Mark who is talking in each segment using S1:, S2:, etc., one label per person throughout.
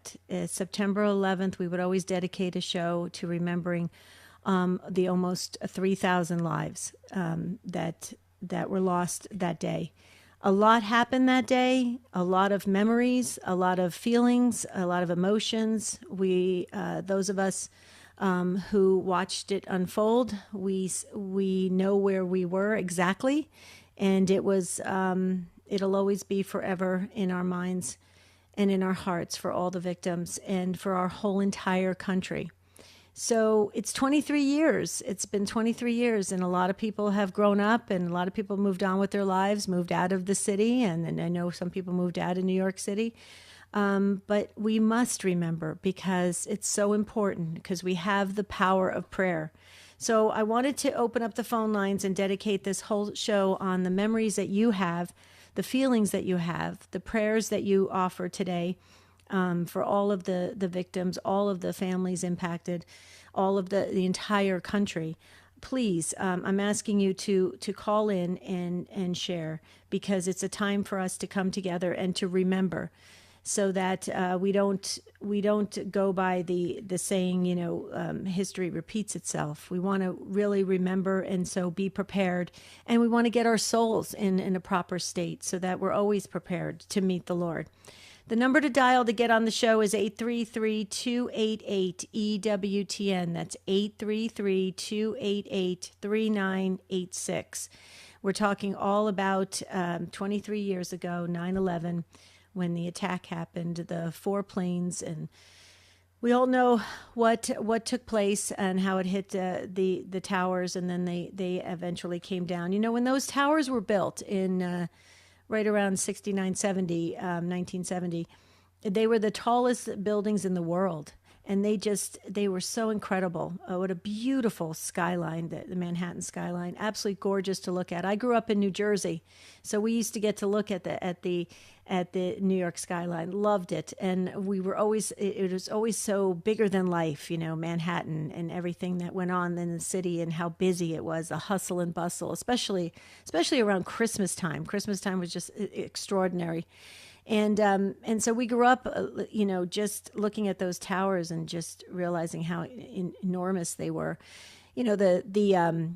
S1: that. September 11th, we would always dedicate a show to remembering the almost 3,000 lives that were lost that day. A lot happened that day, a lot of memories, a lot of feelings, a lot of emotions. Those of us who watched it unfold, we know where we were exactly, and it'll always be forever in our minds and in our hearts for all the victims and for our whole entire country. So it's 23 years. It's been 23 years, and a lot of people have grown up, and a lot of people moved on with their lives, moved out of the city, and I know some people moved out of New York City. But we must remember, because it's so important, because we have the power of prayer. So I wanted to open up the phone lines and dedicate this whole show on the memories that you have, the feelings that you have, the prayers that you offer today, for all of the victims, all of the families impacted, all of the entire country. Please, I'm asking you to call in and share, because it's a time for us to come together and to remember, so that we don't go by the saying, history repeats itself. We want to really remember, and so be prepared, and we want to get our souls in a proper state so that we're always prepared to meet the Lord. The number to dial to get on the show is 833-288-EWTN. That's 833-288-3986. We're talking all about 23 years ago, 9/11, when the attack happened, the 4 planes, and we all know what took place and how it hit the towers, and then they eventually came down. When those towers were built in right around 1970, they were the tallest buildings in the world. And they were so incredible. What a beautiful skyline, the Manhattan skyline. Absolutely gorgeous to look at. I grew up in New Jersey, so we used to get to look at the New York skyline. Loved it. And it was always so bigger than life, Manhattan and everything that went on in the city and how busy it was, the hustle and bustle, especially around Christmas time. Christmas time was just extraordinary. And so we grew up, just looking at those towers and just realizing how enormous they were. The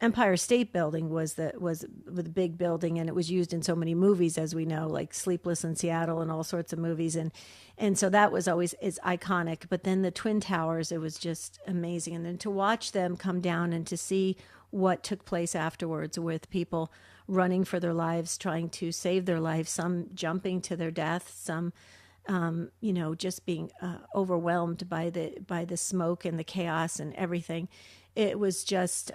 S1: Empire State Building was the big building, and it was used in so many movies, as we know, like Sleepless in Seattle and all sorts of movies. And so that was always is iconic. But then the Twin Towers, it was just amazing. And then to watch them come down and to see what took place afterwards with people running for their lives, trying to save their lives, some jumping to their death, some, just being overwhelmed by the smoke and the chaos and everything. It was just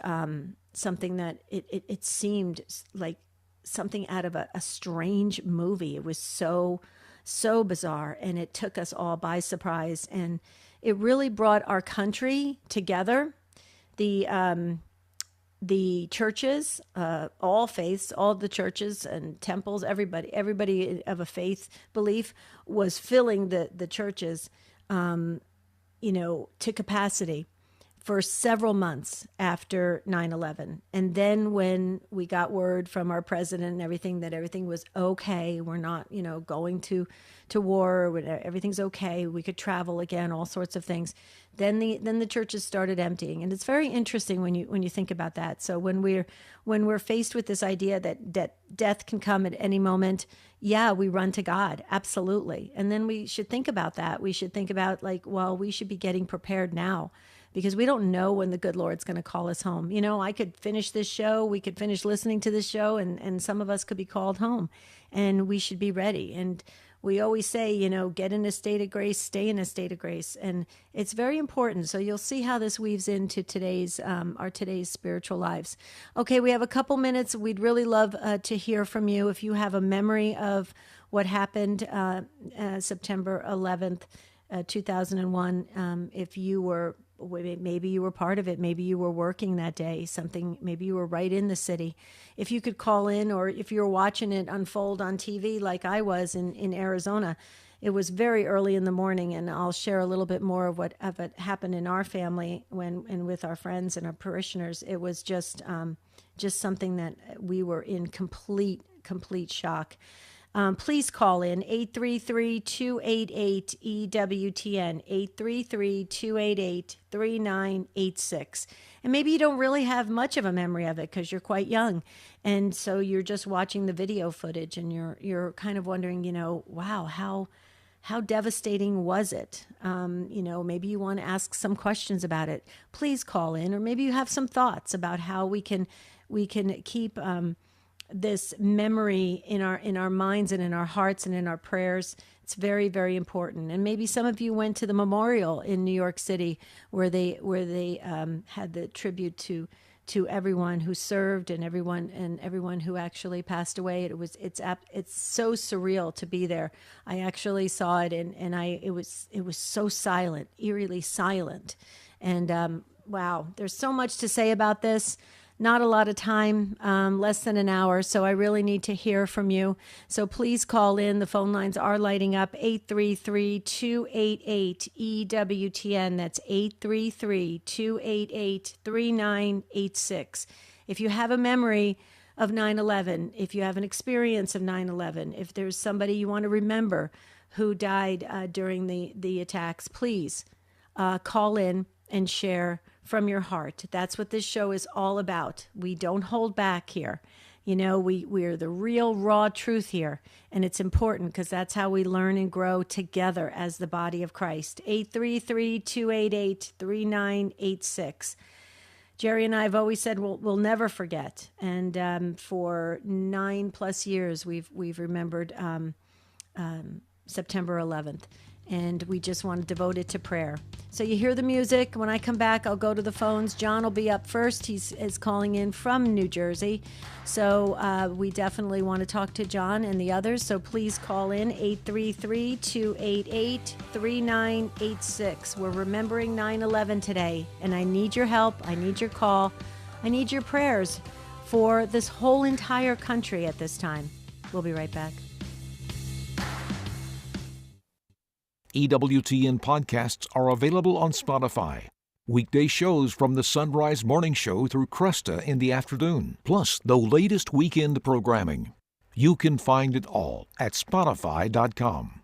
S1: something that it seemed like something out of a strange movie. It was so bizarre, and it took us all by surprise, and it really brought our country together. The churches, all faiths, all the churches and temples, everybody of a faith belief was filling the churches, to capacity for several months after 9/11. And then when we got word from our president and everything that everything was okay, we're not, going to war, everything's okay, we could travel again, all sorts of things. Then the churches started emptying, and it's very interesting when you think about that. So when we're faced with this idea that death can come at any moment, yeah, we run to God, absolutely. And then we should think about that. We should think about we should be getting prepared now, because we don't know when the good Lord's going to call us home. I could finish this show, we could finish listening to this show, and some of us could be called home, and we should be ready. And we always say, get in a state of grace, stay in a state of grace. And it's very important. So you'll see how this weaves into today's spiritual lives. Okay, we have a couple minutes. We'd really love to hear from you. If you have a memory of what happened September 11th, 2001, if you were, maybe you were part of it, maybe you were working that day, maybe you were right in the city. If you could call in, or if you were watching it unfold on TV like I was in Arizona, it was very early in the morning, and I'll share a little bit more of what happened in our family and with our friends and our parishioners. It was just something that we were in complete shock. please call in 833-288-EWTN, 833-288-3986. And maybe you don't really have much of a memory of it because you're quite young. And so you're just watching the video footage and you're kind of wondering, wow, how devastating was it? Maybe you want to ask some questions about it. Please call in, or maybe you have some thoughts about how we can keep this memory in our minds and in our hearts and in our prayers. It's very, very important. And maybe some of you went to the memorial in New York City where they had the tribute to everyone who served and everyone who actually passed away. It's so surreal to be there. I actually saw it and it was so silent, eerily silent. And wow, there's so much to say about this. Not a lot of time, less than an hour, so I really need to hear from you. So please call in. The phone lines are lighting up, 833-288-EWTN. That's 833-288-3986. If you have a memory of 9/11, if you have an experience of 9/11, if there's somebody you want to remember who died during the attacks, please call in and share from your heart. That's what this show is all about. We don't hold back here. We're the real raw truth here. And it's important because that's how we learn and grow together as the body of Christ. 833-288-3986. Jerry and I have always said we'll never forget. And for 9+ years, we've remembered September 11th. And we just want to devote it to prayer. So you hear the music. When I come back, I'll go to the phones. John will be up first. He is calling in from New Jersey. So we definitely want to talk to John and the others. So please call in 833-288-3986. We're remembering 9/11 today. And I need your help. I need your call. I need your prayers for this whole entire country at this time. We'll be right back.
S2: EWTN podcasts are available on Spotify. Weekday shows from the Sunrise Morning Show through Cresta in the afternoon, plus the latest weekend programming. You can find it all at Spotify.com.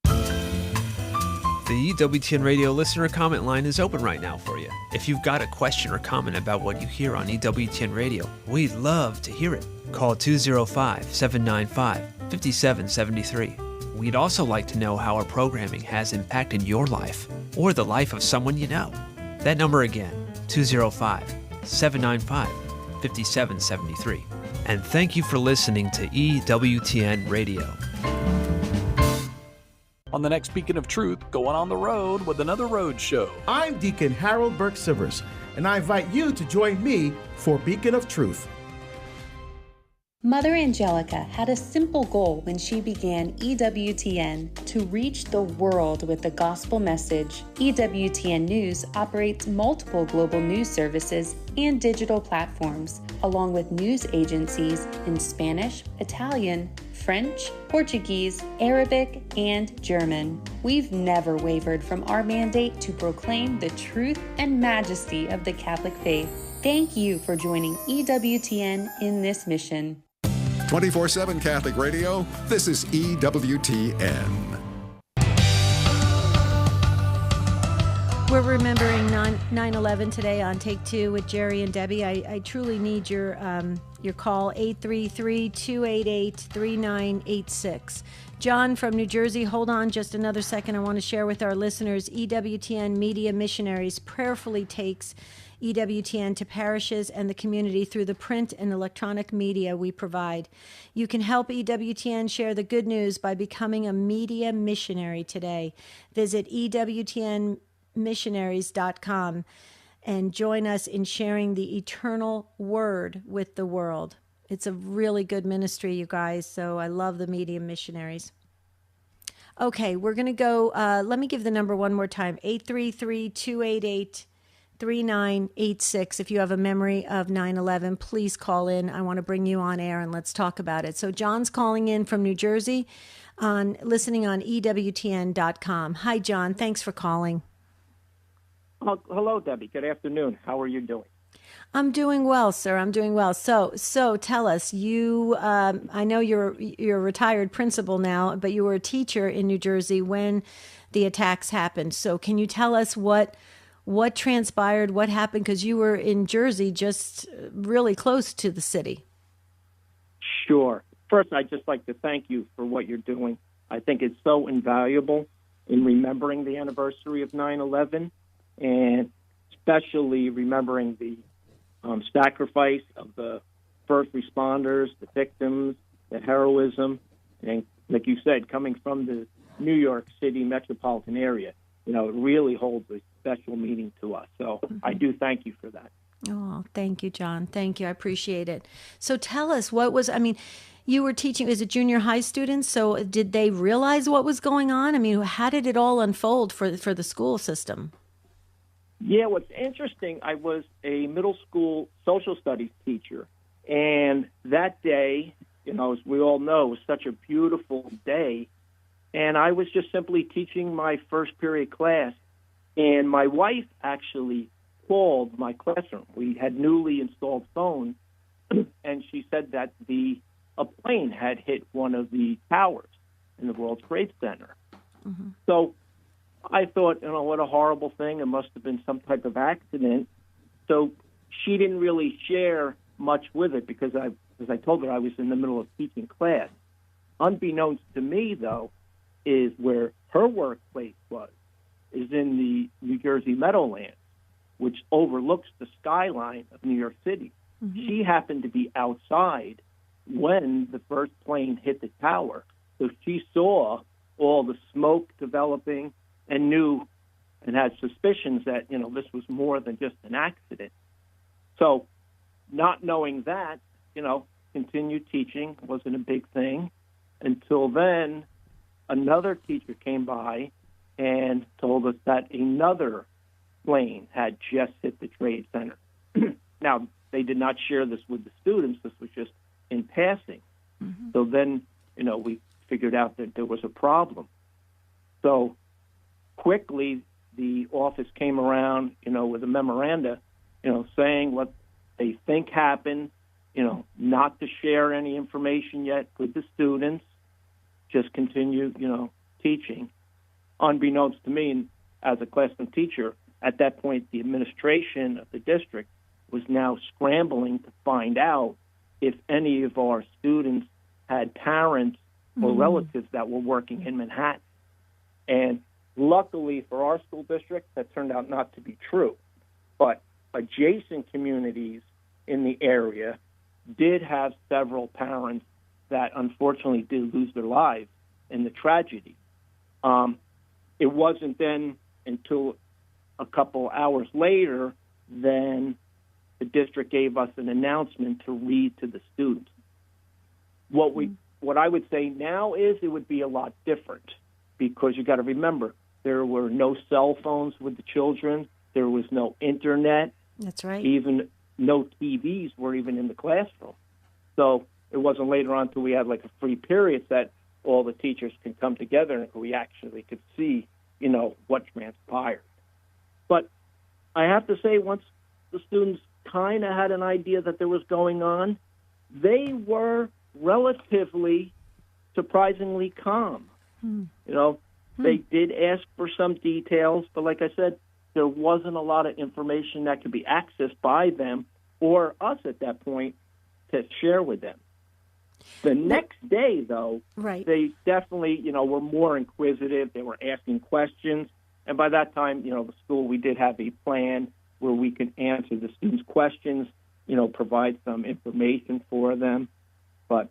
S3: The EWTN radio listener comment line is open right now for you. If you've got a question or comment about what you hear on EWTN radio, we'd love to hear it. Call 205-795-5773. We'd also like to know how our programming has impacted your life or the life of someone you know. That number again, 205-795-5773. And thank you for listening to EWTN Radio.
S4: On the next Beacon of Truth, going on the road with another road show.
S5: I'm Deacon Harold Burke-Sivers, and I invite you to join me for Beacon of Truth.
S6: Mother Angelica had a simple goal when she began EWTN: to reach the world with the gospel message. EWTN News operates multiple global news services and digital platforms, along with news agencies in Spanish, Italian, French, Portuguese, Arabic, and German. We've never wavered from our mandate to proclaim the truth and majesty of the Catholic faith. Thank you for joining EWTN in this mission.
S7: 24/7 Catholic Radio, this is EWTN.
S1: We're remembering 9/11 today on Take Two with Jerry and Debbie. I truly need your call, 833-288-3986. John from New Jersey, hold on just another second. I want to share with our listeners, EWTN Media Missionaries prayerfully takes EWTN to parishes and the community through the print and electronic media we provide. You can help EWTN share the good news by becoming a media missionary today. Visit EWTNmissionaries.com and join us in sharing the eternal word with the world. It's a really good ministry, you guys, so I love the media missionaries. Okay, we're going to go, let me give the number one more time, 833-288-3986. If you have a memory of 9/11, please call in. I want to bring you on air and let's talk about it. So John's calling in from New Jersey, listening on EWTN.com. Hi, John. Thanks for calling.
S8: Oh, hello, Debbie. Good afternoon. How are you doing?
S1: I'm doing well, sir. I'm doing well. So tell us. You, I know you're a retired principal now, but you were a teacher in New Jersey when the attacks happened. So can you tell us what transpired, what happened? Because you were in Jersey, just really close to the city.
S8: Sure. First, I'd just like to thank you for what you're doing. I think it's so invaluable in remembering the anniversary of 9/11, and especially remembering the sacrifice of the first responders, the victims, the heroism, and like you said, coming from the New York City metropolitan area, it really holds a special meaning to us. So I do thank you for that.
S1: Oh, thank you, John. Thank you. I appreciate it. So tell us, you were teaching, is it junior high students? So did they realize what was going on? I mean, how did it all unfold for the school system?
S8: Yeah, what's interesting, I was a middle school social studies teacher, and that day, as we all know, was such a beautiful day, and I was just simply teaching my first period class, and my wife actually called my classroom. We had newly installed phones, and she said that a plane had hit one of the towers in the World Trade Center. Mm-hmm. So I thought, what a horrible thing. It must have been some type of accident. So she didn't really share much with it because as I told her, I was in the middle of teaching class. Unbeknownst to me, though, is where her workplace is in the New Jersey Meadowlands, which overlooks the skyline of New York City. Mm-hmm. She happened to be outside when the first plane hit the tower. So she saw all the smoke developing and knew and had suspicions that, this was more than just an accident. So not knowing that, continued teaching, wasn't a big thing. Until then, another teacher came by and told us that another plane had just hit the Trade Center. Now, they did not share this with the students. This was just in passing. Mm-hmm. So then, we figured out that there was a problem. So quickly, the office came around, with a memoranda, saying what they think happened, not to share any information yet with the students, just continue, teaching. Unbeknownst to me, as a classroom teacher, at that point, the administration of the district was now scrambling to find out if any of our students had parents or relatives that were working in Manhattan. And luckily for our school district, that turned out not to be true. But adjacent communities in the area did have several parents that unfortunately did lose their lives in the tragedy. It wasn't then until a couple hours later then the district gave us an announcement to read to the students. What I would say now is it would be a lot different, because you got to remember, there were no cell phones with the children. There was no internet.
S1: That's right.
S8: Even no TVs were even in the classroom. So it wasn't later on until we had like a free period that all the teachers could come together and we actually could see, what transpired. But I have to say, once the students kind of had an idea that there was going on, they were relatively surprisingly calm. They did ask for some details, but like I said, there wasn't a lot of information that could be accessed by them or us at that point to share with them. The next day, though,
S1: right,
S8: they definitely, were more inquisitive. They were asking questions. And by that time, the school, we did have a plan where we could answer the students' questions, provide some information for them. But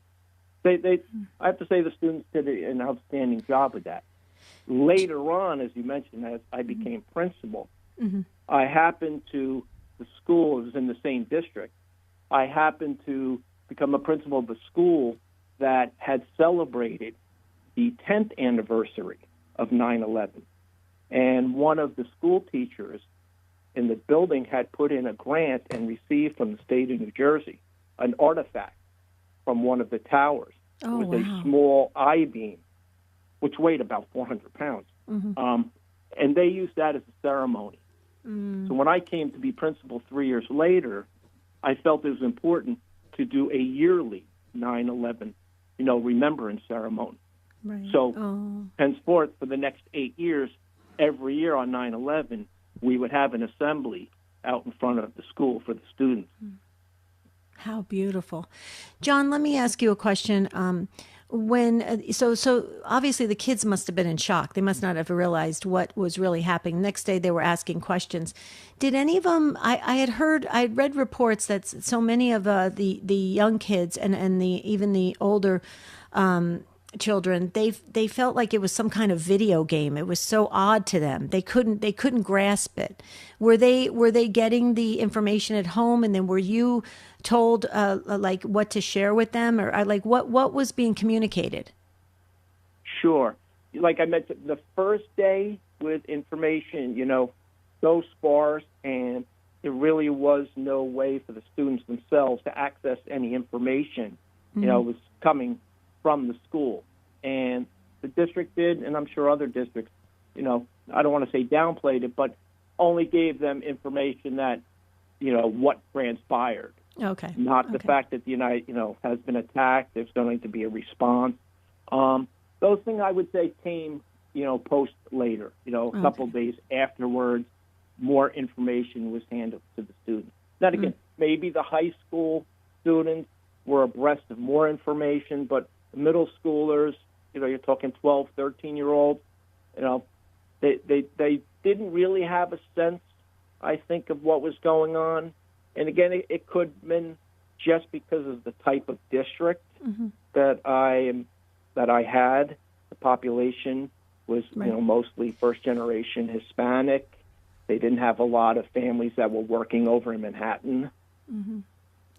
S8: I have to say the students did an outstanding job with that. Later on, as you mentioned, as I became principal, I happened to, the school was in the same district, I happened to become a principal of the school that had celebrated the 10th anniversary of 9/11. And one of the school teachers in the building had put in a grant and received from the state of New Jersey an artifact from one of the towers. It was a small I-beam, which weighed about 400 pounds. And they used that as a ceremony. So when I came to be principal 3 years later, I felt it was important to do a yearly 9/11, remembrance ceremony.
S1: Right.
S8: So henceforth, for the next 8 years, every year on 9/11, we would have an assembly out in front of the school for the students.
S1: How beautiful. John, let me ask you a question. So obviously the kids must have been in shock. They must not have realized what was really happening. Next day they were asking questions. Did any of them, I had read reports that so many of the young kids and even the older children, they felt like it was some kind of video game. It was so odd to them. They couldn't grasp it. Were they getting the information at home, and then were you told like what to share with them, or like what was being communicated?
S8: Sure. Like I mentioned, the first day with information, so sparse, and there really was no way for the students themselves to access any information. It was coming from the school. And the district did, and I'm sure other districts, I don't want to say downplayed it, but only gave them information that, what transpired.
S1: Okay.
S8: Not the fact that the United, has been attacked. There's going to be a response. Those things I would say came, post later, a couple days afterwards, more information was handed to the students. Then again, maybe the high school students were abreast of more information, but the middle schoolers, you're talking 12, 13-year-olds, they didn't really have a sense, I think, of what was going on. And again, it could have been just because of the type of district that I had. The population was, mostly first-generation Hispanic. They didn't have a lot of families that were working over in Manhattan.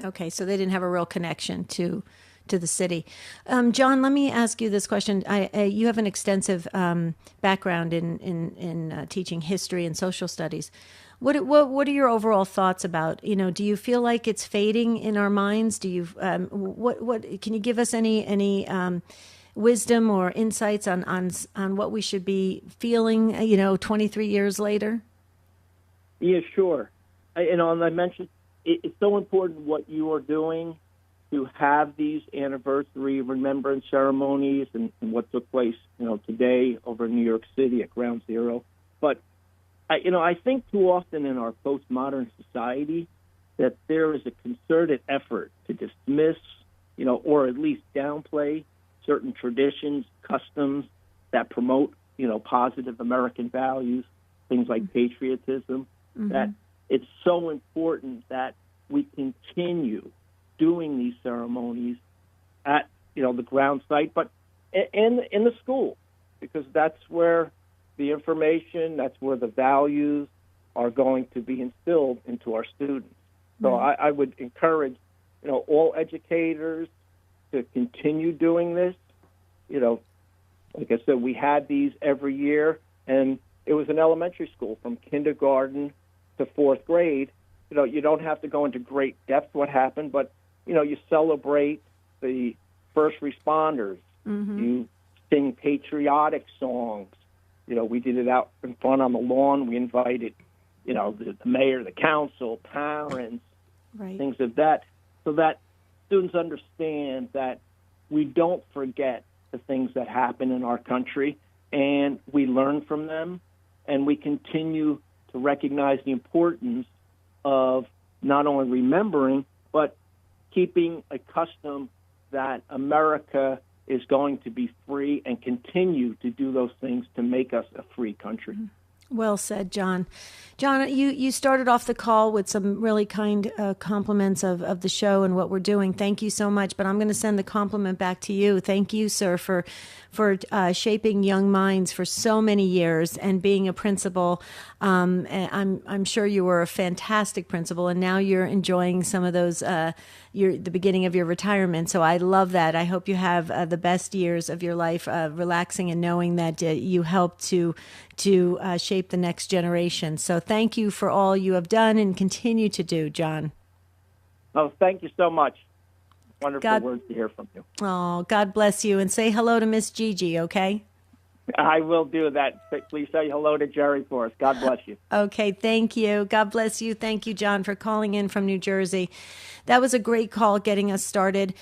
S1: Okay, so they didn't have a real connection to the city. John, let me ask you this question. You have an extensive background in teaching history and social studies. What are your overall thoughts about, do you feel like it's fading in our minds? Do you what can you give us any wisdom or insights on what we should be feeling 23 years later?
S8: Yeah, sure. And I mentioned it's so important what you are doing to have these anniversary remembrance ceremonies and what took place, today over in New York City at Ground Zero. But I think too often in our postmodern society that there is a concerted effort to dismiss, or at least downplay certain traditions, customs that promote, positive American values, things like patriotism, that it's so important that we continue doing these ceremonies at, the ground site, but in the school, because that's where the information, that's where the values are going to be instilled into our students. So I would encourage, all educators to continue doing this. Like I said, we had these every year, and it was an elementary school from kindergarten to fourth grade. You don't have to go into great depth what happened, but, you celebrate the first responders. You sing patriotic songs. We did it out in front on the lawn. We invited, the mayor, the council, parents, things of that, so that students understand that we don't forget the things that happen in our country, and we learn from them, and we continue to recognize the importance of not only remembering, but keeping a custom that America is going to be free and continue to do those things to make us a free country.
S1: Well said, John. John, you started off the call with some really kind compliments of the show and what we're doing. Thank you so much. But I'm going to send the compliment back to you. Thank you, sir, for shaping young minds for so many years and being a principal. And I'm sure you were a fantastic principal, and now you're enjoying some of those the beginning of your retirement. So I love that. I hope you have the best years of your life, relaxing and knowing that you helped to shape the next generation. So thank you for all you have done and continue to do, John.
S8: Oh, thank you so much. Wonderful words to hear from you.
S1: Oh, God bless you. And say hello to Miss Gigi, okay?
S8: I will do that. Please say hello to Jerry for us. God bless you.
S1: Okay, thank you. God bless you. Thank you, John, for calling in from New Jersey. That was a great call getting us started.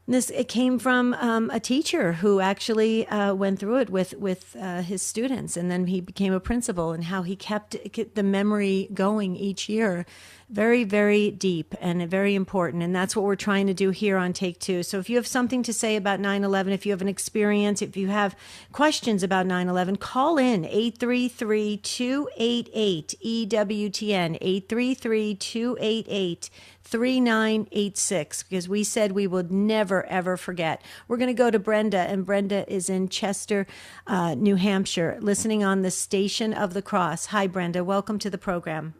S1: It came from a teacher who actually went through it with his students, and then he became a principal, and how he kept the memory going each year. Very, very deep and very important. And that's what we're trying to do here on Take Two. So if you have something to say about 9/11, if you have an experience, if you have questions about 9/11, call in 833-288-EWTN, 833-288-3986, because we said we would never, ever forget. We're going to go to Brenda, and Brenda is in Chester, New Hampshire, listening on the Station of the Cross. Hi, Brenda. Welcome to the program.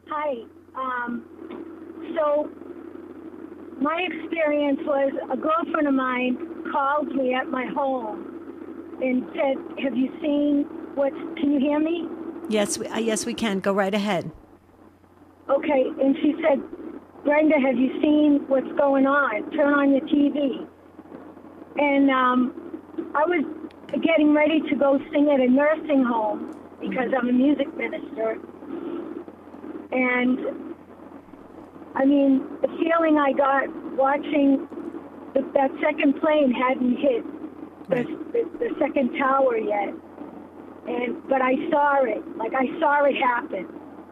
S9: Hi. So my experience was a girlfriend of mine called me at my home and said, have you seen can you hear me?
S1: Yes, we can. Go right ahead.
S9: Okay. And she said, Brenda, have you seen what's going on? Turn on your TV. And I was getting ready to go sing at a nursing home because I'm a music minister. And, I mean, the feeling I got watching that second plane hadn't hit the second tower yet. But I saw it. Like, I saw it happen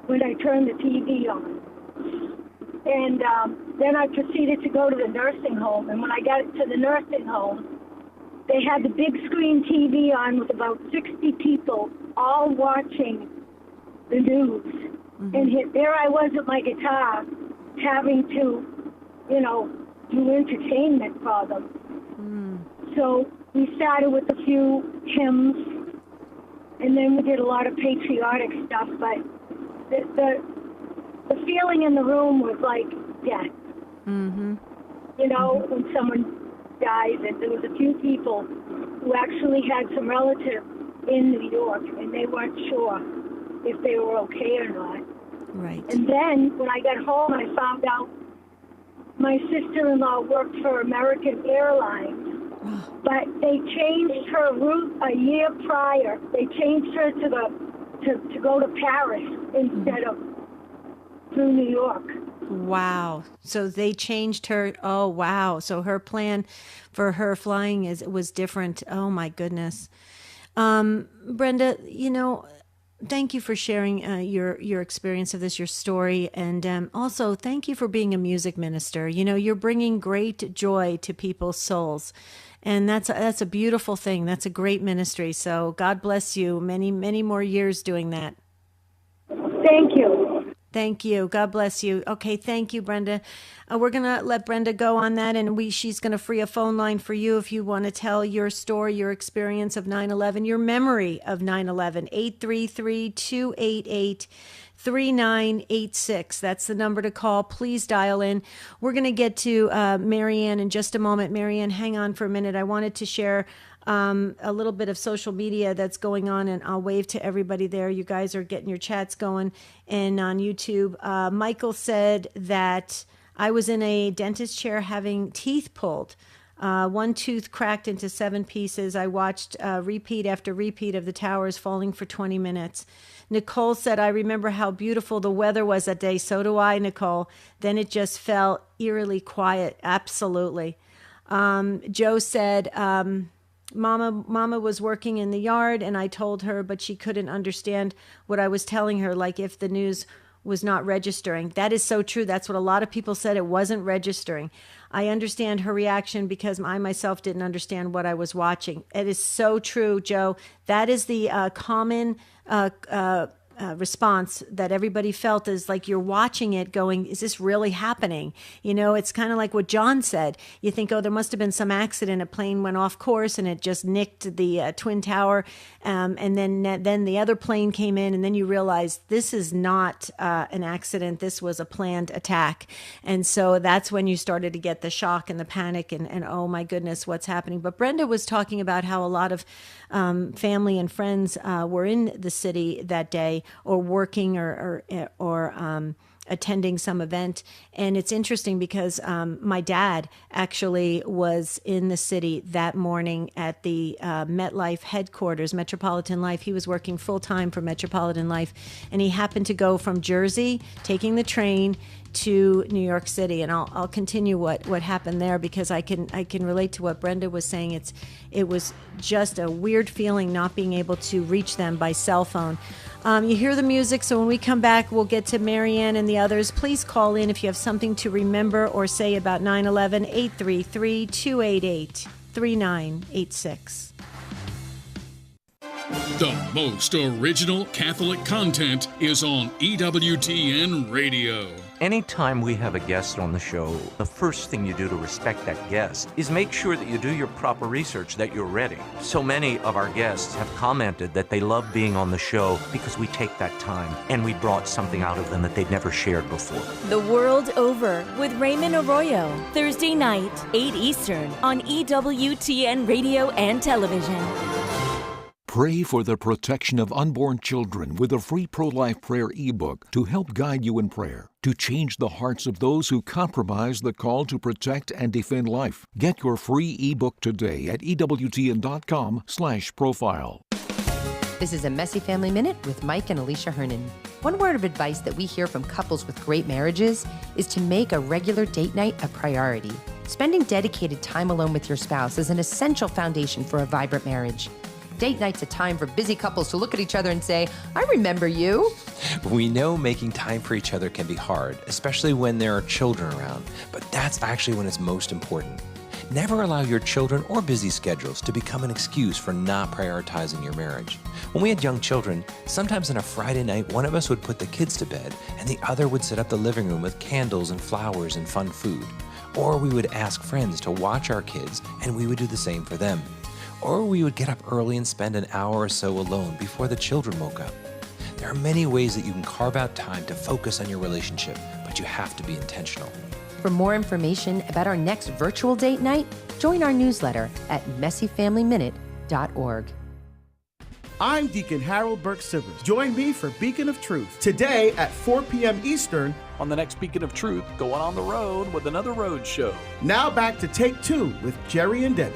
S9: when I turned the TV on. And then I proceeded to go to the nursing home. And when I got to the nursing home, they had the big screen TV on with about 60 people all watching the news. Mm-hmm. And there I was with my guitar, having to, do entertainment for them. Mm. So we started with a few hymns, and then we did a lot of patriotic stuff. But the feeling in the room was like death. Mm-hmm. When someone dies, and there was a few people who actually had some relatives in New York, and they weren't sure if they were okay or not.
S1: Right.
S9: And then when I got home, I found out my sister-in-law worked for American Airlines, but they changed her route a year prior. They changed her to go to Paris instead of through New York.
S1: Wow. So they changed her. Oh, wow. So her plan for her flying was different. Oh, my goodness. Brenda, thank you for sharing your experience of this, your story, and also thank you for being a music minister. You're bringing great joy to people's souls, and that's a beautiful thing. That's a great ministry. So God bless you. Many, many more years doing that.
S9: Thank you.
S1: Thank you. God bless you. Okay, thank you, Brenda. We're going to let Brenda go on that, and she's going to free a phone line for you if you want to tell your story, your experience of 9/11, your memory of 9/11, 833-288-3986. That's the number to call. Please dial in. We're going to get to Marianne in just a moment. Marianne, hang on for a minute. I wanted to share a little bit of social media that's going on, and I'll wave to everybody there. You guys are getting your chats going. And on YouTube, Michael said that I was in a dentist chair having teeth pulled. One tooth cracked into 7 pieces. I watched repeat after repeat of the towers falling for 20 minutes. Nicole said, I remember how beautiful the weather was that day. So do I, Nicole. Then it just felt eerily quiet. Absolutely. Joe said, Mama was working in the yard, and I told her, but she couldn't understand what I was telling her, like if the news was not registering. That is so true. That's what a lot of people said. It wasn't registering. I understand her reaction because I myself didn't understand what I was watching. It is so true, Joe. That is the common response that everybody felt, is like you're watching it going, is this really happening? It's kind of like what John said. You think, oh, there must have been some accident. A plane went off course and it just nicked the Twin Tower. And then the other plane came in, and then you realize this is not an accident. This was a planned attack. And so that's when you started to get the shock and the panic and oh my goodness, what's happening? But Brenda was talking about how a lot of family and friends were in the city that day, or working or attending some event. And it's interesting because my dad actually was in the city that morning at the MetLife headquarters, Metropolitan Life. He was working full time for Metropolitan Life, and he happened to go from Jersey, taking the train to New York City. And I'll continue what happened there, because I can relate to what Brenda was saying. It was just a weird feeling not being able to reach them by cell phone. You hear the music, so when we come back, we'll get to Marianne and the others. Please call in if you have something to remember or say about 9/11, 833-288-3986.
S10: The most original Catholic content is on EWTN Radio.
S11: Anytime we have a guest on the show, the first thing you do to respect that guest is make sure that you do your proper research, that you're ready. So many of our guests have commented that they love being on the show because we take that time and we brought something out of them that they'd never shared before.
S12: The World Over with Raymond Arroyo, Thursday night, 8 Eastern on EWTN Radio and Television.
S2: Pray for the protection of unborn children with a free pro-life prayer ebook to help guide you in prayer, to change the hearts of those who compromise the call to protect and defend life. Get your free ebook today at EWTN.com/profile.
S13: This is a Messy Family Minute with Mike and Alicia Hernan. One word of advice that we hear from couples with great marriages is to make a regular date night a priority. Spending dedicated time alone with your spouse is an essential foundation for a vibrant marriage. Date night's a time for busy couples to look at each other and say, I remember you.
S14: We know making time for each other can be hard, especially when there are children around, but that's actually when it's most important. Never allow your children or busy schedules to become an excuse for not prioritizing your marriage. When we had young children, sometimes on a Friday night, one of us would put the kids to bed and the other would set up the living room with candles and flowers and fun food. Or we would ask friends to watch our kids and we would do the same for them. Or we would get up early and spend an hour or so alone before the children woke up. There are many ways that you can carve out time to focus on your relationship, but you have to be intentional.
S13: For more information about our next virtual date night, join our newsletter at messyfamilyminute.org.
S5: I'm Deacon Harold Burke-Sivers. Join me for Beacon of Truth today at 4 p.m. Eastern
S4: on the next Beacon of Truth, going on the road with another road show.
S5: Now back to Take Two with Jerry and Debbie.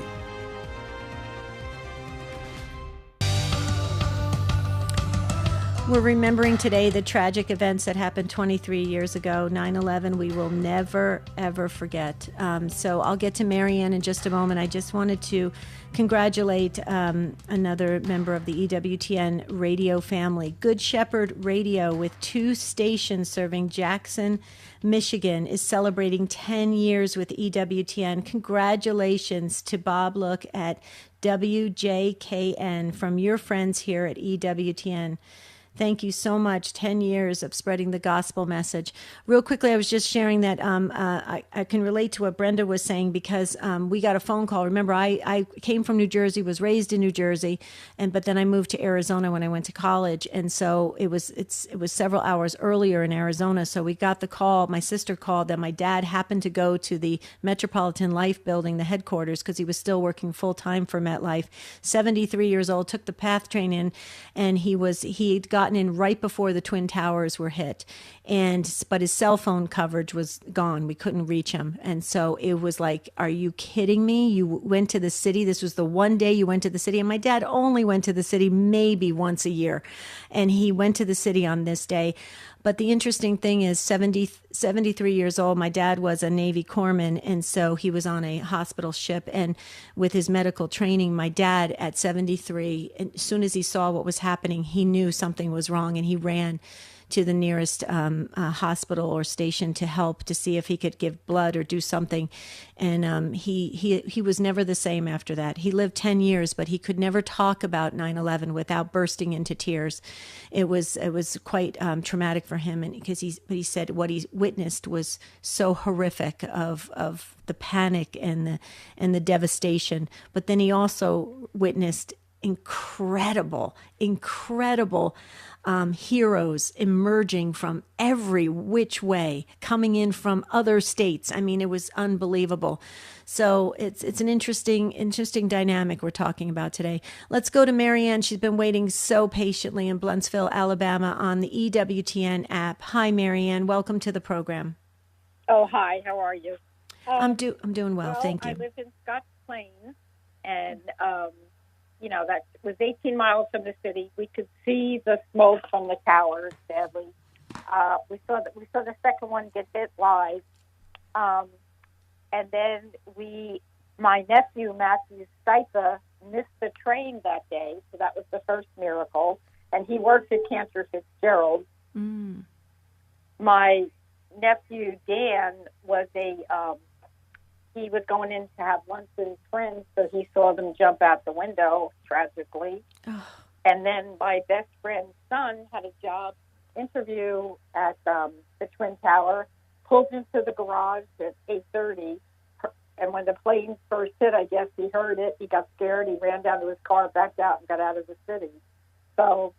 S1: We're remembering today the tragic events that happened 23 years ago, 9/11. We will never, ever forget. So I'll get to Marianne in just a moment. I just wanted to congratulate another member of the EWTN radio family. Good Shepherd Radio, with 2 stations serving Jackson, Michigan, is celebrating 10 years with EWTN. Congratulations to Bob Look at WJKN from your friends here at EWTN. Thank you so much. 10 years of spreading the gospel message. Real quickly, I was just sharing that I can relate to what Brenda was saying, because we got a phone call. Remember, I came from New Jersey, was raised in New Jersey, but then I moved to Arizona when I went to college, and so it was several hours earlier in Arizona. So we got the call. My sister called that my dad happened to go to the Metropolitan Life building, the headquarters, because he was still working full time for MetLife. 73 years old, took the PATH train in, and he'd gotten in right before the Twin Towers were hit, but his cell phone coverage was gone. We couldn't reach him, and so it was like, are you kidding me? You went to the city. This was the one day you went to the city, and my dad only went to the city maybe once a year, and he went to the city on this day. But the interesting thing is 73 years old, my dad was a Navy corpsman, and so he was on a hospital ship. And with his medical training, my dad at 73, as soon as he saw what was happening, he knew something was wrong, and he ran to the nearest hospital or station to help, to see if he could give blood or do something. And he was never the same after that. He lived 10 years, but he could never talk about 9/11 without bursting into tears. It was quite traumatic for him, and he said what he witnessed was so horrific of the panic and the devastation. But then he also witnessed incredible heroes emerging from every which way, coming in from other states. I mean, it was unbelievable. So it's an interesting dynamic we're talking about today. Let's go to Marianne. She's been waiting so patiently in Bluentsville, Alabama, on the EWTN app. Hi, Marianne. Welcome to the program.
S15: Oh, hi. How are you?
S1: I'm doing well, thank you.
S15: I live in Scotts Plains, and that was 18 miles from the city. We could see the smoke from the towers. Sadly, we saw the second one get hit live, and then my nephew Matthew Stipa missed the train that day, so that was the first miracle. And he works at Cantor Fitzgerald.
S1: Mm.
S15: My nephew Dan he was going in to have lunch with his friends, so he saw them jump out the window, tragically.
S1: Oh.
S15: And then my best friend's son had a job interview at the Twin Tower, pulled into the garage at 8:30, and when the plane first hit, I guess he heard it, he got scared, he ran down to his car, backed out, and got out of the city. So,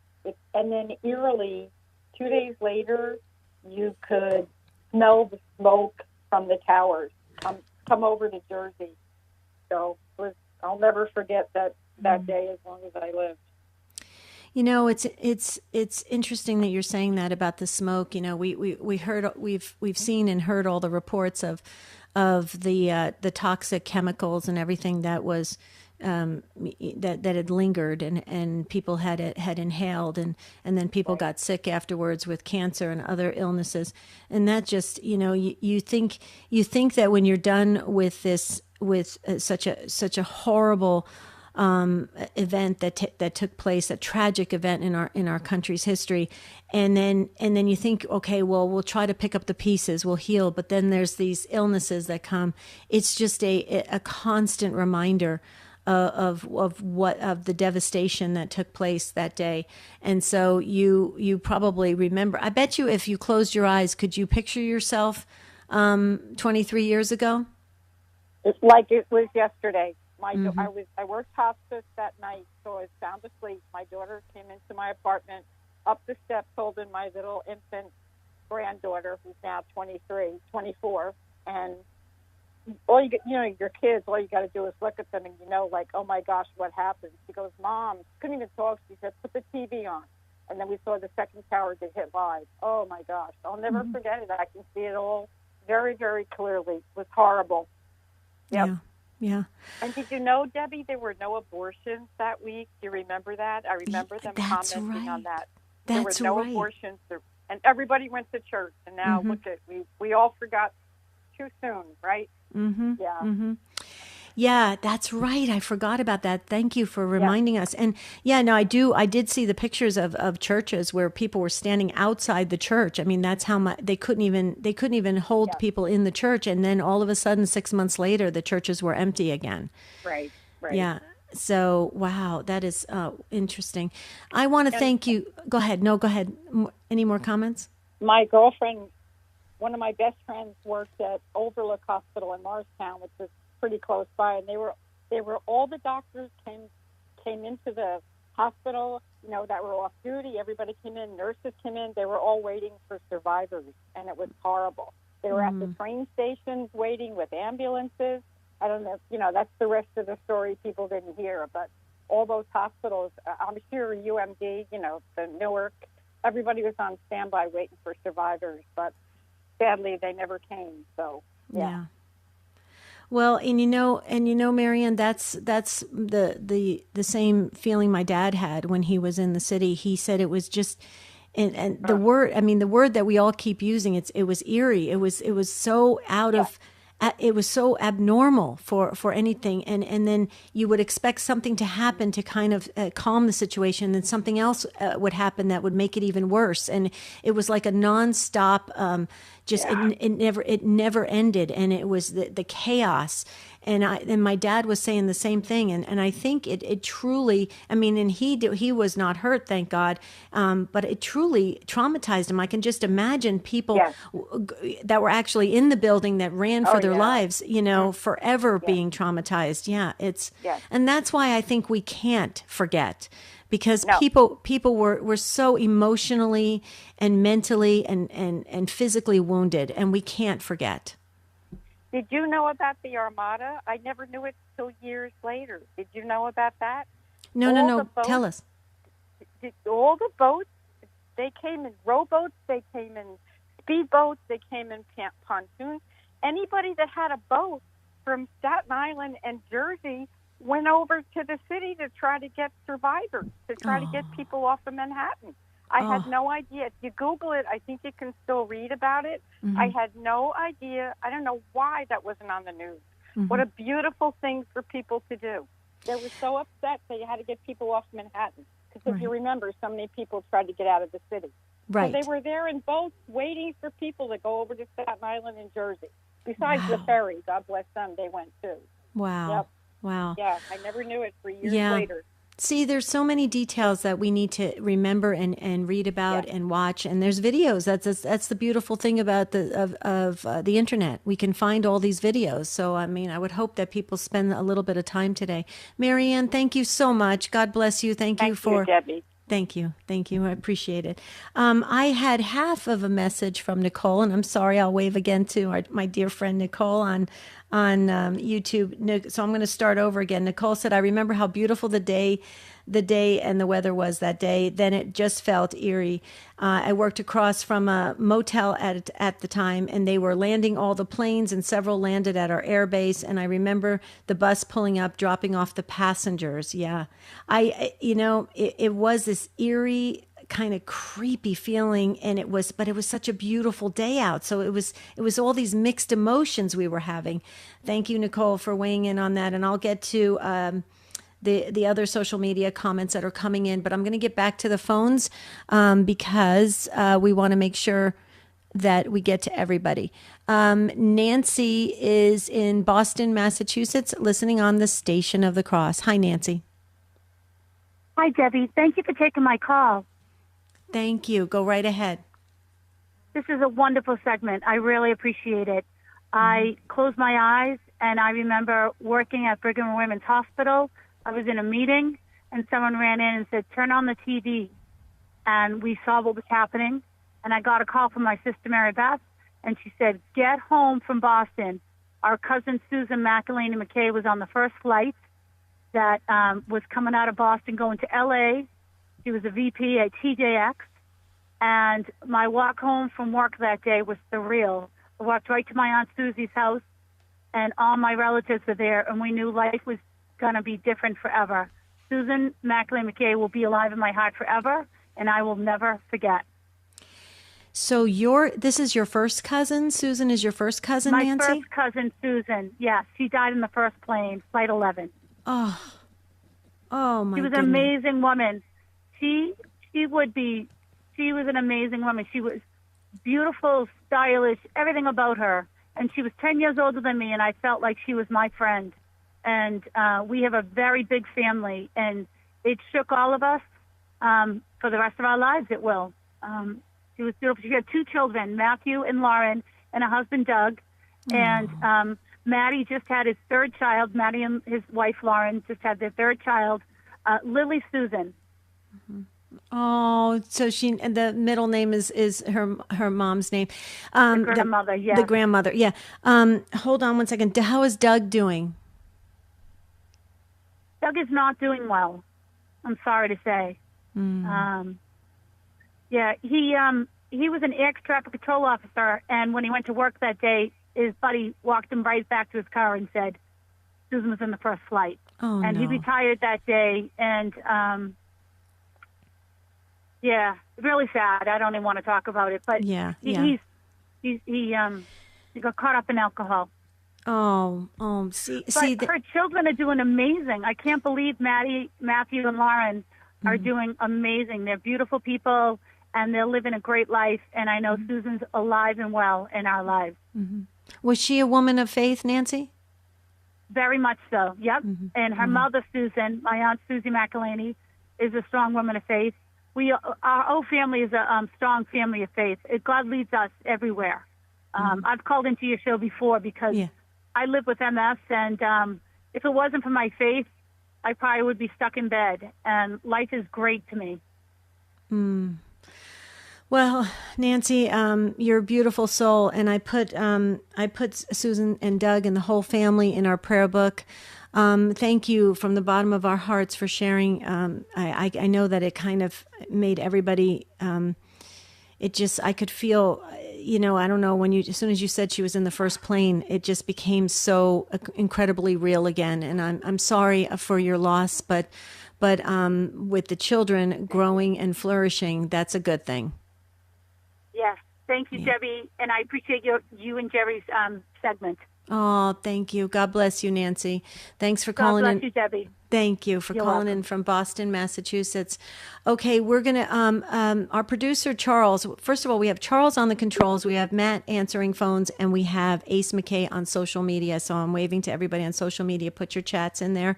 S15: and then eerily, 2 days later, you could smell the smoke from the towers come over to Jersey. So I'll never forget that day as long as I live.
S1: You know, it's interesting that you're saying that about the smoke. You know, we've seen and heard all the reports of the toxic chemicals and everything that was that had lingered and people had inhaled and then people got sick afterwards with cancer and other illnesses. And that just, you think that when you're done with this, with such a horrible event that took place, a tragic event in our country's history, and then you think, okay, well, we'll try to pick up the pieces, we'll heal, but then there's these illnesses that come. It's just a constant reminder of the devastation that took place that day. And so you probably remember. I bet you if you closed your eyes, could you picture yourself 23 years ago?
S15: It's like it was yesterday.
S1: Mm-hmm.
S15: I worked hospice that night, so I was sound asleep. My daughter came into my apartment, up the steps, holding my little infant granddaughter, who's now 24, and all your kids, all you got to do is look at them and like, oh my gosh, what happened? She goes, Mom, she couldn't even talk. She said, put the TV on. And then we saw the second tower get hit live. Oh my gosh, I'll never forget it. I can see it all very, very clearly. It was horrible. Yep.
S1: Yeah.
S15: And did you know, Debbie, there were no abortions that week? Do you remember that? I remember them commenting on that. There were no abortions, and everybody went to church. And now look at we all forgot too soon, right?
S1: Mm-hmm.
S15: Yeah.
S1: Mm-hmm. Yeah, that's right. I forgot about that. Thank you for reminding us. And I did see the pictures of churches where people were standing outside the church. I mean, that's how much they couldn't even hold people in the church. And then all of a sudden, 6 months later, the churches were empty again.
S15: Right.
S1: Yeah. So, wow, that is interesting. I want to thank you. Go ahead. No, go ahead. Any more comments?
S15: My girlfriend, one of my best friends, worked at Overlook Hospital in Morristown, which is pretty close by, and they were all the doctors came into the hospital, that were off duty. Everybody came in, nurses came in. They were all waiting for survivors, and it was horrible. They were at the train stations waiting with ambulances. I don't know, that's the rest of the story people didn't hear, but all those hospitals, I'm sure UMD, the Newark, everybody was on standby waiting for survivors, but sadly they never came. So yeah.
S1: Well, and Marianne, that's the same feeling my dad had when he was in the city. He said it was just, and the word that we all keep using, it was eerie. It was so out of. It was so abnormal for anything, and then you would expect something to happen to kind of calm the situation, and something else would happen that would make it even worse. And it was like a nonstop, it never ended, and it was the chaos. And my dad was saying the same thing. And I think it truly, I mean, and he was not hurt, thank God. But it truly traumatized him. I can just imagine people that were actually in the building that ran for their lives, forever being traumatized. Yeah. And that's why I think we can't forget, because people were so emotionally and mentally and physically wounded, and we can't forget.
S15: Did you know about the Armada? I never knew it till years later. Did you know about that?
S1: No. Tell us.
S15: All the boats, they came in rowboats, they came in speedboats, they came in pontoons. Anybody that had a boat from Staten Island and Jersey went over to the city to try to get survivors, to try to get people off of Manhattan. I had no idea. If you Google it, I think you can still read about it. I had no idea. I don't know why that wasn't on the news. What a beautiful thing for people to do. They were so upset they had to get people off Manhattan. Because if you remember, so many people tried to get out of the city.
S1: Right.
S15: So they were there in boats waiting for people to go over to Staten Island and Jersey. Besides the ferry, God bless them, they went too.
S1: Wow.
S15: Yep.
S1: Wow.
S15: Yeah, I never knew it for years later.
S1: See, there's so many details that we need to remember and read about and watch. And there's videos. That's the beautiful thing about the internet. We can find all these videos. So, I mean, I would hope that people spend a little bit of time today. Marianne, thank you so much. God bless you. Thank you,
S15: Debbie.
S1: Thank you. I appreciate it. I had half of a message from Nicole, and I'm sorry. I'll wave again to my dear friend Nicole on YouTube. So I'm going to start over again. Nicole said, "I remember how beautiful the day and the weather was that day. Then it just felt eerie. I worked across from a motel at the time, and they were landing all the planes, and several landed at our air base. And I remember the bus pulling up, dropping off the passengers. Yeah, it was this eerie, kind of creepy feeling, and it was such a beautiful day out. So it was all these mixed emotions we were having. Thank you, Nicole, for weighing in on that. And I'll get to the other social media comments that are coming in, but I'm going to get back to the phones because we want to make sure that we get to everybody. Nancy is in Boston, Massachusetts, listening on the Station of the Cross. Hi, Nancy.
S16: Hi, Debbie. Thank you for taking my call.
S1: Thank you. Go right ahead.
S16: This is a wonderful segment. I really appreciate it. I close my eyes, and I remember working at Brigham and Women's Hospital. I was in a meeting, and someone ran in and said, "Turn on the TV." And we saw what was happening. And I got a call from my sister, Mary Beth, and she said, "Get home from Boston." Our cousin, Susan McElhaney McKay, was on the first flight that was coming out of Boston going to L.A. She was a VP at TJX. And my walk home from work that day was surreal. I walked right to my Aunt Susie's house, and all my relatives were there, and we knew life was going to be different forever. Susan McElhaney McKay will be alive in my heart forever, and I will never forget.
S1: So this is your first cousin? Susan is your first cousin,
S16: my
S1: Nancy?
S16: My first cousin, Susan. Yes, she died in the first plane, Flight 11.
S1: Oh my
S16: She was
S1: goodness.
S16: an amazing woman. She was an amazing woman. She was beautiful, stylish, everything about her. And she was 10 years older than me, and I felt like she was my friend. And we have a very big family, and it shook all of us for the rest of our lives. It will. She was beautiful. She had 2 children, Matthew and Lauren, and a husband, Doug. And Matty just had his 3rd child. Matty and his wife, Lauren, just had their 3rd child, Lily Susan.
S1: Oh, so the middle name is her mom's name.
S16: The grandmother, yeah.
S1: The grandmother, yeah. Hold on one second. How is Doug doing?
S16: Doug is not doing well. I'm sorry to say. Yeah, he was an air traffic control officer, and when he went to work that day, his buddy walked him right back to his car and said, "Susan was in the first flight."
S1: Oh,
S16: and
S1: no.
S16: he retired that day, and yeah, really sad. I don't even want to talk about it, but he got caught up in alcohol.
S1: See,
S16: her children are doing amazing. I can't believe Matthew, and Lauren are doing amazing. They're beautiful people, and they're living a great life. And I know Susan's alive and well in our lives.
S1: Was she a woman of faith, Nancy?
S16: Very much so. Yep. And her mother, Susan, my aunt Susie McElhaney, is a strong woman of faith. Our whole family is a strong family of faith. God leads us everywhere. I've called into your show before because I live with MS, and if it wasn't for my faith, I probably would be stuck in bed. And life is great to me.
S1: Well, Nancy, you're a beautiful soul, and I put Susan and Doug and the whole family in our prayer book. Thank you from the bottom of our hearts for sharing. I know that it kind of made everybody. I could feel. I don't know, as soon as you said she was in the first plane, it just became so incredibly real again. And I'm sorry for your loss, but with the children growing and flourishing, that's a good thing.
S16: Yes. Thank you, Debbie. And I appreciate you and Jerry's segment.
S1: Oh, thank you. God bless you, Nancy. Thanks for calling in.
S16: God bless you, Debbie.
S1: Thank you for calling in from Boston, Massachusetts. Okay, we're going to, our producer, Charles, first of all, we have Charles on the controls, we have Matt answering phones, and we have Ace McKay on social media. So I'm waving to everybody on social media. Put your chats in there.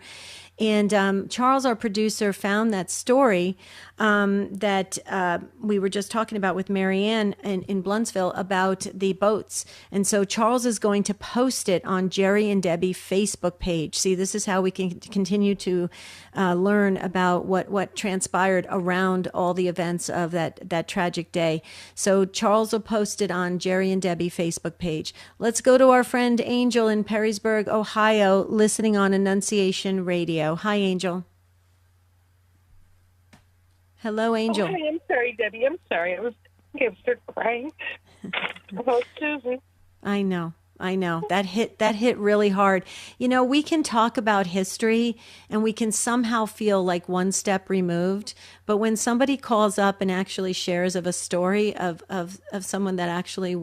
S1: And Charles, our producer, found that story that we were just talking about with Marianne in Blunsville about the boats. And so Charles is going to post it on Jerry and Debbie Facebook page. See, this is how we can continue to learn about what transpired around all the events of that tragic day. So Charles will post it on Jerry and Debbie Facebook page. Let's go to our friend Angel in Perrysburg, Ohio, listening on Annunciation Radio. Hi, Angel. Hello, Angel.
S17: Oh, hi, I'm sorry, Debbie. I'm sorry. I started crying about Susan.
S1: I know. That hit really hard. We can talk about history and we can somehow feel like one step removed. But when somebody calls up and actually shares of a story of someone that actually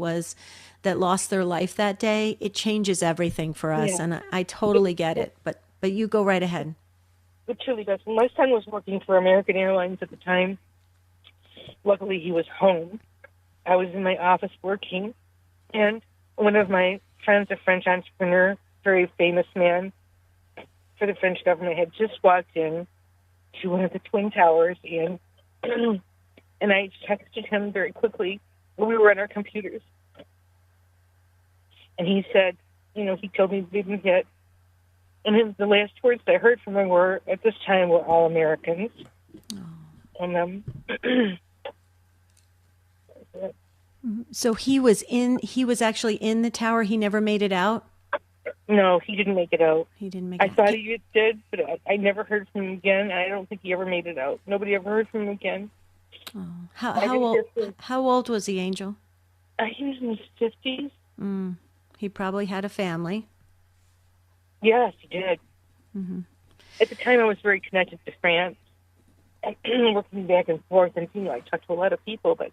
S1: that lost their life that day, it changes everything for us. Yeah. And I totally get it. But you go right ahead.
S17: It truly does. My son was working for American Airlines at the time. Luckily, he was home. I was in my office working, and one of my friends, a French entrepreneur, very famous man for the French government, had just walked in to one of the Twin Towers, and I texted him very quickly when we were on our computers. And he said, he told me they didn't hit. And the last words I heard from him were, at this time, we're all Americans. Oh. And
S1: so he was actually in the tower. He never made it out?
S17: No, he didn't make it out.
S1: He didn't make it out.
S17: I thought he did, but I never heard from him again. I don't think he ever made it out. Nobody ever heard from him again.
S1: Oh. How old was he, Angel?
S17: He was in his 50s.
S1: He probably had a family.
S17: Yes, he did.
S1: Mm-hmm.
S17: At the time, I was very connected to France, working back and forth, and I talked to a lot of people. But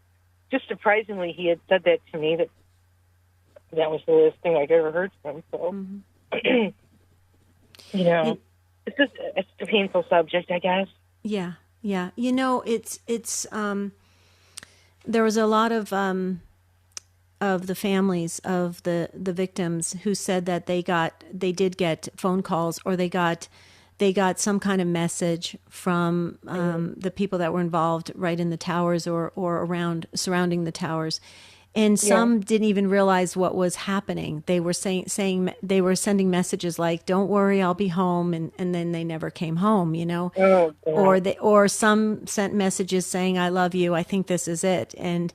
S17: just surprisingly, he had said that to me. That was the last thing I'd ever heard from him. So, it's a painful subject, I guess.
S1: Yeah. It's there was a lot of the families of the victims who said that they did get phone calls, or they got some kind of message from the people that were involved right in the towers or around surrounding the towers. And some didn't even realize what was happening. They were saying they were sending messages like, "Don't worry, I'll be home," and then they never came home, or some sent messages saying, "I love you, I think this is it." And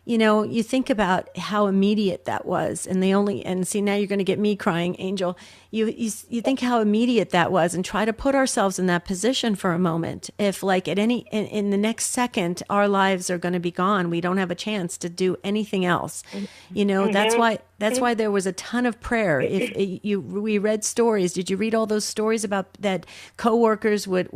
S1: you think about how immediate that was, and see, now you're going to get me crying, Angel. You think how immediate that was, and try to put ourselves in that position for a moment. If like in the next second, our lives are going to be gone, we don't have a chance to do anything else. That's why there was a ton of prayer. We read stories. Did you read all those stories about that coworkers would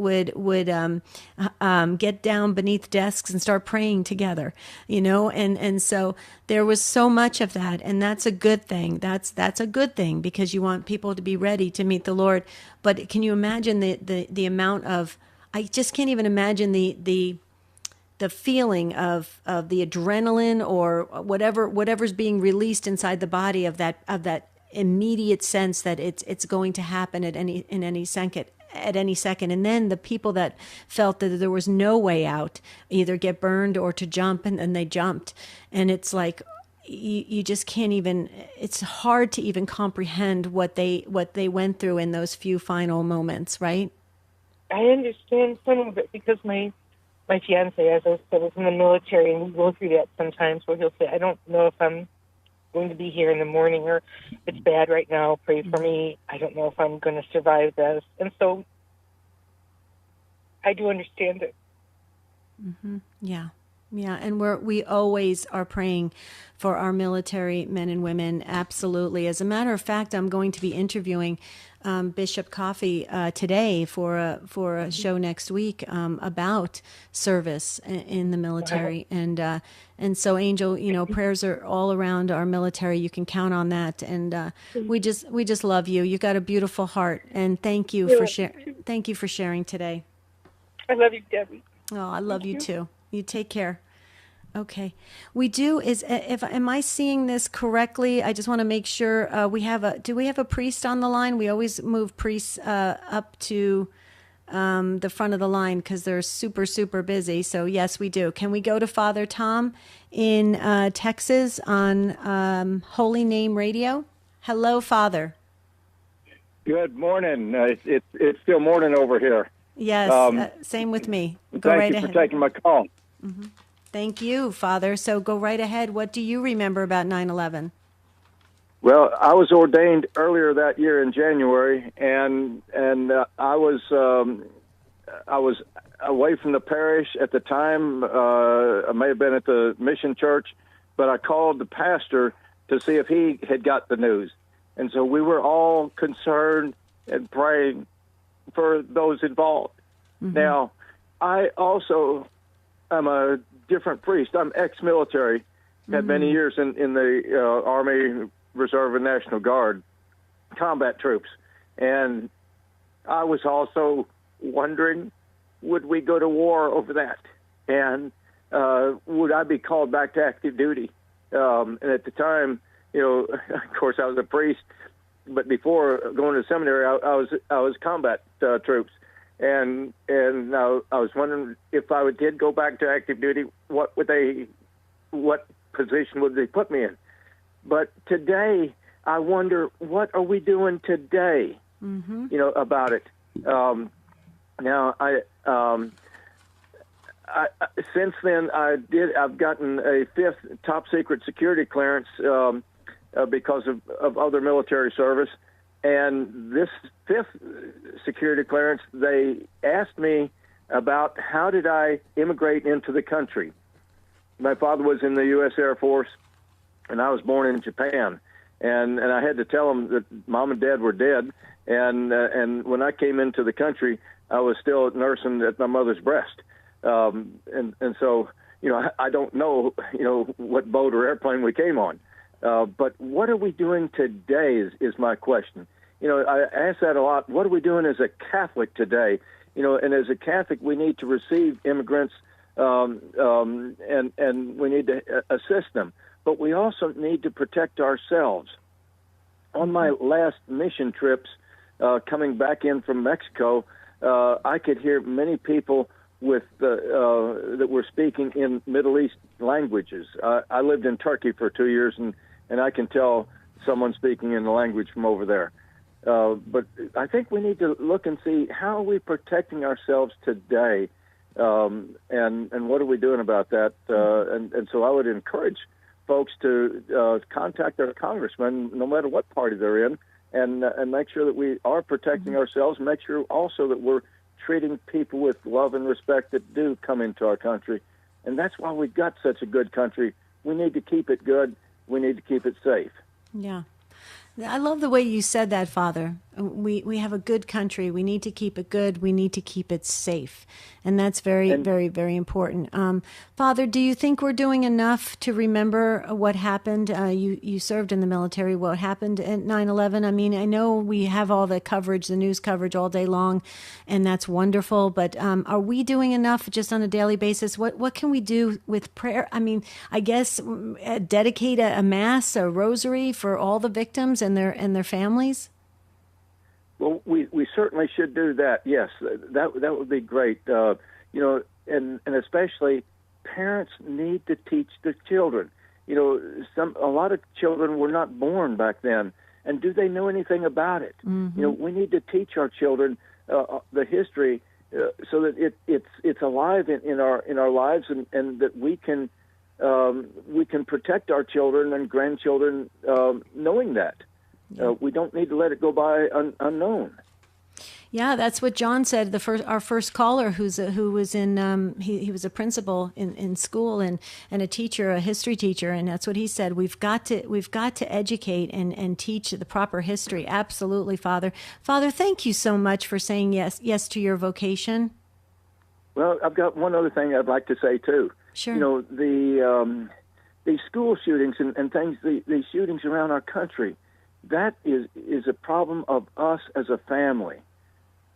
S1: get down beneath desks and start praying together, and so there was so much of that, and that's a good thing. That's a good thing, because you want people to be ready to meet the Lord. But can you imagine the amount of, I just can't even imagine the feeling of the adrenaline or whatever's being released inside the body of that immediate sense that it's going to happen at any second. And then the people that felt that there was no way out either get burned or to jump, and then they jumped. And it's like you just can't even, it's hard to even comprehend what they went through in those few final moments, right?
S17: I understand some of it because my fiance, as I said, was in the military, and we go through that sometimes where he'll say, I don't know if I'm going to be here in the morning, or it's bad right now, pray for me. I don't know if I'm going to survive this. And so I do understand it.
S1: Mm-hmm. Yeah. Yeah, and we always are praying for our military men and women, absolutely. As a matter of fact, I'm going to be interviewing Bishop Coffey today for a show next week about service in the military.
S17: Wow.
S1: And so, Angel, prayers are all around our military. You can count on that. And we just love you. You got a beautiful heart, and thank you for sharing today.
S17: I love you, Debbie.
S1: Oh, I love you too. You take care. Okay. We do am I seeing this correctly? I just want to make sure do we have a priest on the line? We always move priests up to the front of the line because they're super, super busy. So yes, we do. Can we go to Father Tom in Texas on Holy Name Radio? Hello, Father.
S18: Good morning. It's still morning over here.
S1: Yes, same with me. Go right ahead.
S18: Thank you for taking my call.
S1: Mm-hmm. Thank you, Father. So go right ahead. What do you remember about 9/11?
S18: Well, I was ordained earlier that year in January, and I was away from the parish at the time. I may have been at the mission church, but I called the pastor to see if he had got the news, and so we were all concerned and praying for those involved. Mm-hmm. Now, I also am a different priest. I'm ex-military, had many years in the Army, Reserve, and National Guard, combat troops. And I was also wondering, would we go to war over that? And would I be called back to active duty? And at the time, of course, I was a priest, but before going to seminary, I was combat troops. And I was wondering if I did go back to active duty, what position would they put me in? But today, I wonder, what are we doing today? Mm-hmm. About it. Now, since then, I've gotten a 5th top secret security clearance because of other military service. And this 5th security clearance, they asked me about how did I immigrate into the country. My father was in the U.S. Air Force, and I was born in Japan. And I had to tell them that Mom and Dad were dead. And when I came into the country, I was still nursing at my mother's breast. And so, I don't know, what boat or airplane we came on. But what are we doing today is my question. I ask that a lot. What are we doing as a Catholic today? And as a Catholic, we need to receive immigrants, and we need to assist them. But we also need to protect ourselves. On my last mission trips, coming back in from Mexico, I could hear many people that were speaking in Middle East languages. I lived in Turkey for 2 years, and I can tell someone speaking in the language from over there. But I think we need to look and see how are we protecting ourselves today, and what are we doing about that? And so I would encourage folks to contact their congressman, no matter what party they're in, and make sure that we are protecting ourselves. Make sure also that we're treating people with love and respect that do come into our country. And that's why we've got such a good country. We need to keep it good. We need to keep it safe.
S1: Yeah. I love the way you said that, Father. We have a good country. We need to keep it good. We need to keep it safe. And that's very, very important. Father, do you think we're doing enough to remember what happened? You served in the military. What happened at 9/11? I mean, I know we have all the coverage, the news coverage all day long, and that's wonderful. But are we doing enough just on a daily basis? What can we do with prayer? I mean, I guess dedicate a mass, a rosary for all the victims and their families?
S18: Well, we certainly should do that. Yes, that would be great. And especially parents need to teach the children. A lot of children were not born back then, and do they know anything about it? Mm-hmm. We need to teach our children the history so that it's alive in our lives, and that we can protect our children and grandchildren knowing that. We don't need to let it go by unknown.
S1: Yeah, that's what John said. Our first caller, who was in he was a principal in school and a teacher, a history teacher, and that's what he said. We've got to educate and teach the proper history. Absolutely, Father. Father, thank you so much for saying yes to your vocation.
S18: Well, I've got one other thing I'd like to say too.
S1: Sure.
S18: These school shootings and things, these shootings around our country. That is a problem of us as a family.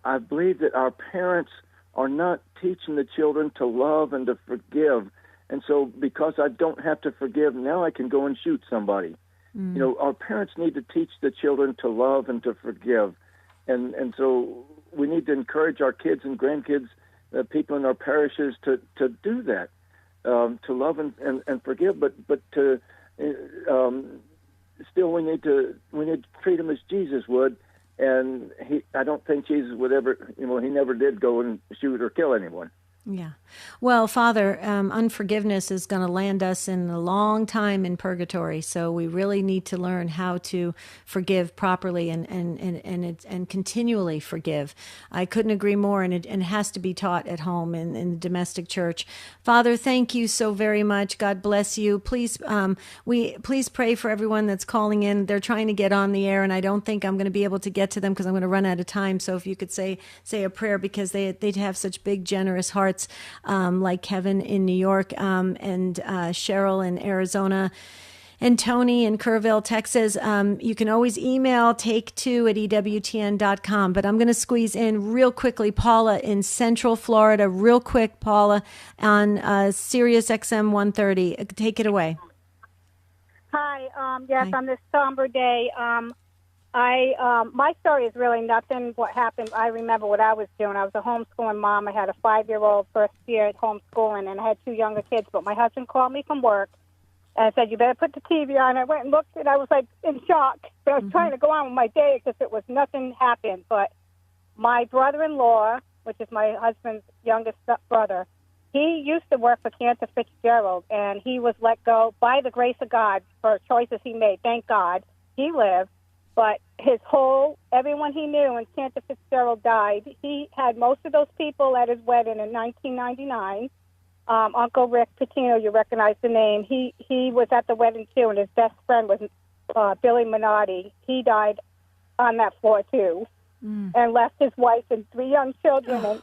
S18: I believe that our parents are not teaching the children to love and to forgive. And so because I don't have to forgive, now I can go and shoot somebody. Our parents need to teach the children to love and to forgive. And so we need to encourage our kids and grandkids, people in our parishes to do that, to love and forgive, but to... still, we need to treat him as Jesus would, and I don't think Jesus would ever, he never did go and shoot or kill anyone.
S1: Yeah. Well, Father, unforgiveness is going to land us in a long time in purgatory. So we really need to learn how to forgive properly and continually forgive. I couldn't agree more, and it has to be taught at home in the domestic church. Father, thank you so very much. God bless you. Please, please pray for everyone that's calling in. They're trying to get on the air, and I don't think I'm going to be able to get to them because I'm going to run out of time. So if you could say a prayer, because they have such big, generous hearts. Like Kevin in New York, and Cheryl in Arizona, and Tony in Kerrville, Texas. You can always email take2@ewtn.com, but I'm going to squeeze in real quickly Paula in Central Florida. Real quick, Paula, on Sirius XM 130. Take it away.
S19: Hi. Yes, on this somber day, my story is really nothing what happened. I remember what I was doing. I was a homeschooling mom. I had a 5-year-old first year at homeschooling, and I had 2 younger kids. But my husband called me from work and said, "You better put the TV on." I went and looked, and I was like in shock. But I was trying to go on with my day because it was nothing happened. But my brother-in-law, which is my husband's youngest brother, he used to work for Cantor Fitzgerald, and he was let go by the grace of God for choices he made. Thank God he lived. But everyone he knew when Cantor Fitzgerald died, he had most of those people at his wedding in 1999. Uncle Rick Pitino, you recognize the name. He was at the wedding too, and his best friend was Billy Minotti. He died on that floor too, and left his wife and 3 young children. And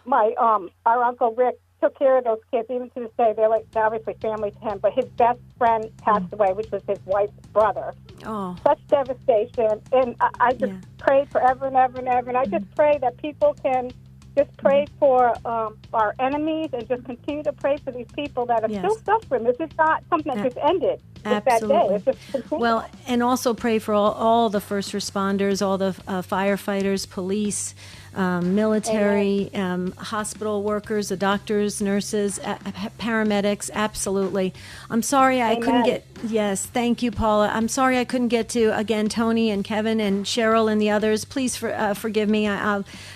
S19: our Uncle Rick took care of those kids. Even to this day, they're obviously family to him. But his best friend passed away, which was his wife's brother.
S1: Oh.
S19: Such devastation. And I just prayed forever and ever and ever. And I just pray that people can just pray for our enemies and just continue to pray for these people that are still suffering. This is not something that just ended with that day. It's just continuing. Well,
S1: and also pray for all the first responders, all the firefighters, police, military, hospital workers, the doctors, nurses, paramedics. Absolutely. I'm sorry I couldn't get. Yes, thank you, Paula. I'm sorry I couldn't get to again Tony and Kevin and Cheryl and the others. Please forgive me.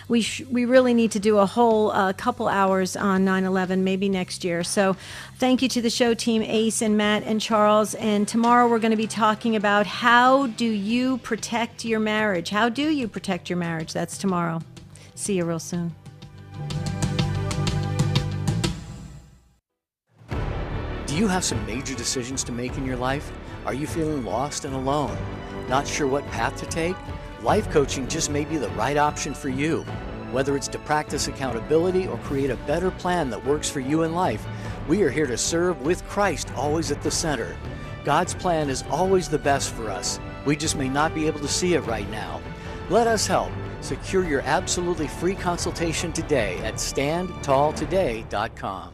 S1: We really need to do a whole couple hours on 9/11, maybe next year. So, thank you to the show team, Ace and Matt and Charles. And tomorrow we're going to be talking about how do you protect your marriage? How do you protect your marriage? That's tomorrow. See you real soon.
S20: Do you have some major decisions to make in your life? Are you feeling lost and alone? Not sure what path to take? life coaching just may be the right option for you. Whether it's to practice accountability or create a better plan that works for you in life, we are here to serve with Christ always at the center. God's plan is always the best for us. We just may not be able to see it right now. Let us help. Secure your absolutely free consultation today at standtalltoday.com.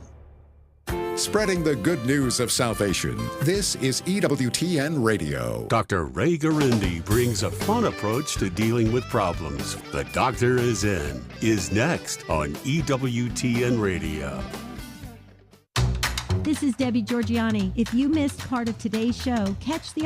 S7: Spreading the good news of salvation. This is EWTN Radio.
S21: Dr. Ray Garindi brings a fun approach to dealing with problems. The Doctor is next on EWTN Radio.
S1: This is Debbie Georgiani. If you missed part of today's show, catch the